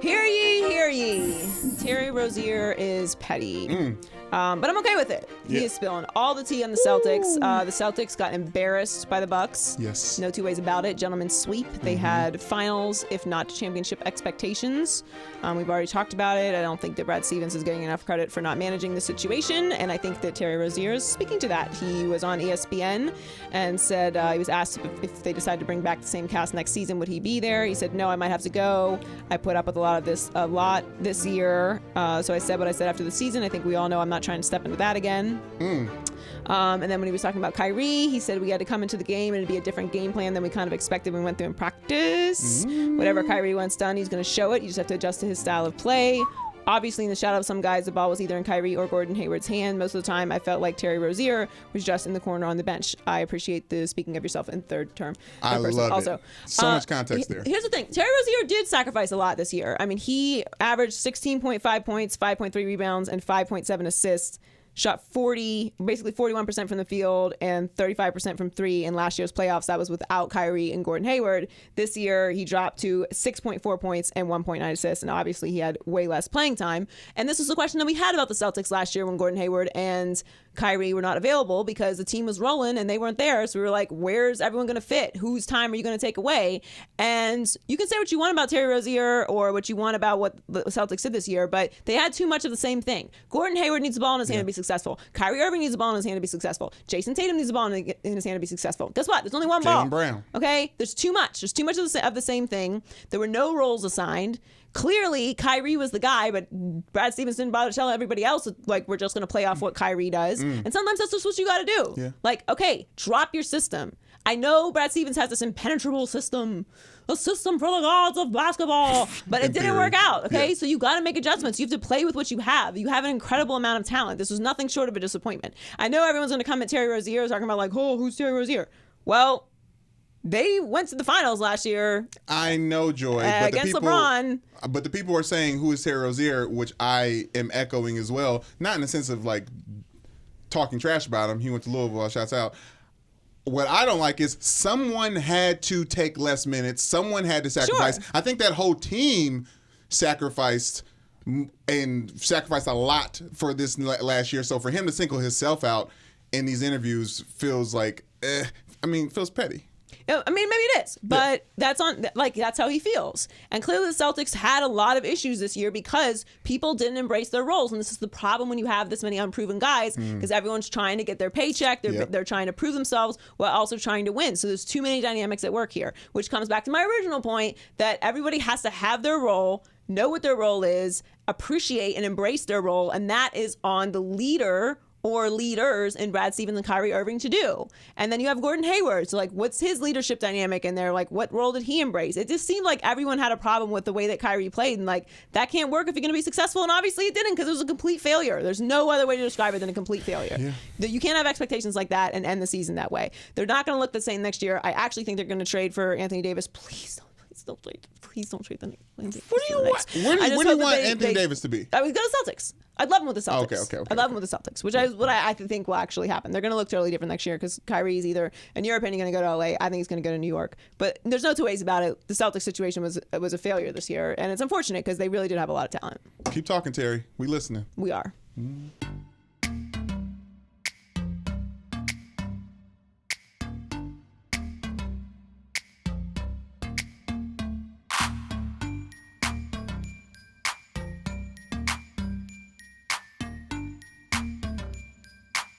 Hear ye, hear ye. Terry Rozier is petty. But I'm okay with it. He is spilling all the tea on the Celtics. The Celtics got embarrassed by the Bucks. Yes. No two ways about it. Gentlemen's sweep. They had finals, if not championship expectations. We've already talked about it. I don't think that Brad Stevens is getting enough credit for not managing the situation. And I think that Terry Rozier is speaking to that. He was on ESPN and said he was asked if they decide to bring back the same cast next season, would he be there? He said, no, I might have to go. I put up with a lot this year. So I said what I said after the season. I think we all know I'm not trying to step into that again. And then when he was talking about Kyrie, he said we had to come into the game and it'd be a different game plan than we kind of expected when we went through in practice. Whatever Kyrie wants done, he's going to show it. You just have to adjust to his style of play. Obviously, in the shadow of some guys, the ball was either in Kyrie or Gordon Hayward's hand. Most of the time, I felt like Terry Rozier was just in the corner on the bench. I appreciate the speaking of yourself in third term. I love it. So much context there. Here's the thing. Terry Rozier did sacrifice a lot this year. I mean, he averaged 16.5 points, 5.3 rebounds, and 5.7 assists. Shot 41% from the field and 35% from three in last year's playoffs. That was without Kyrie and Gordon Hayward. This year, he dropped to 6.4 points and 1.9 assists, and obviously he had way less playing time. And this was the question that we had about the Celtics last year when Gordon Hayward and Kyrie were not available because the team was rolling and they weren't there. So we were like, where's everyone going to fit? Whose time are you going to take away? And you can say what you want about Terry Rozier or what you want about what the Celtics did this year, but they had too much of the same thing. Gordon Hayward needs the ball in his hand to be successful. Kyrie Irving needs the ball in his hand to be successful. Jason Tatum needs the ball in his hand to be successful. Guess what? There's only one ball. Jaylen Brown. Okay? There's too much. There's too much of the same thing. There were no roles assigned. Clearly, Kyrie was the guy, but Brad Stevens didn't bother to tell everybody else, like, we're just going to play off what Kyrie does. And sometimes that's just what you got to do. Yeah. Like, okay, drop your system. I know Brad Stevens has this impenetrable system, a system for the gods of basketball, but it didn't work out, okay? So you got to make adjustments. You have to play with what you have. You have an incredible amount of talent. This was nothing short of a disappointment. I know everyone's going to come at Terry Rozier talking about, like, oh, who's Terry Rozier? Well, they went to the finals last year. I know, Joy. But against LeBron. But the people are saying, who is Terry Rozier, which I am echoing as well. Not in the sense of, like, talking trash about him. He went to Louisville, shouts out. What I don't like is someone had to take less minutes. Someone had to sacrifice. Sure. I think that whole team sacrificed a lot for this last year. So for him to single himself out in these interviews feels like, feels petty. I mean, maybe it is, but that's how he feels. And clearly the Celtics had a lot of issues this year because people didn't embrace their roles. And this is the problem when you have this many unproven guys, because everyone's trying to get their paycheck. They're trying to prove themselves while also trying to win. So there's too many dynamics at work here, which comes back to my original point that everybody has to have their role, know what their role is, appreciate and embrace their role. And that is on the leader or leaders in Brad Stevens and Kyrie Irving to do. And then you have Gordon Hayward. So, like, what's his leadership dynamic in there? Like, what role did he embrace? It just seemed like everyone had a problem with the way that Kyrie played. And, like, that can't work if you're going to be successful. And obviously it didn't because it was a complete failure. There's no other way to describe it than a complete failure. Yeah. You can't have expectations like that and end the season that way. They're not going to look the same next year. I actually think they're going to trade for Anthony Davis. Please don't trade. Please don't trade the Knicks. What do you want? Where do you want Anthony Davis to be? I would go to Celtics. I'd love him with the Celtics. Okay. I'd love him with the Celtics, which is what I think will actually happen. They're going to look totally different next year because Kyrie's either, in your opinion, going to go to LA. I think he's going to go to New York. But there's no two ways about it. The Celtics situation was a failure this year, and it's unfortunate because they really did have a lot of talent. Keep talking, Terry. We listening. We are.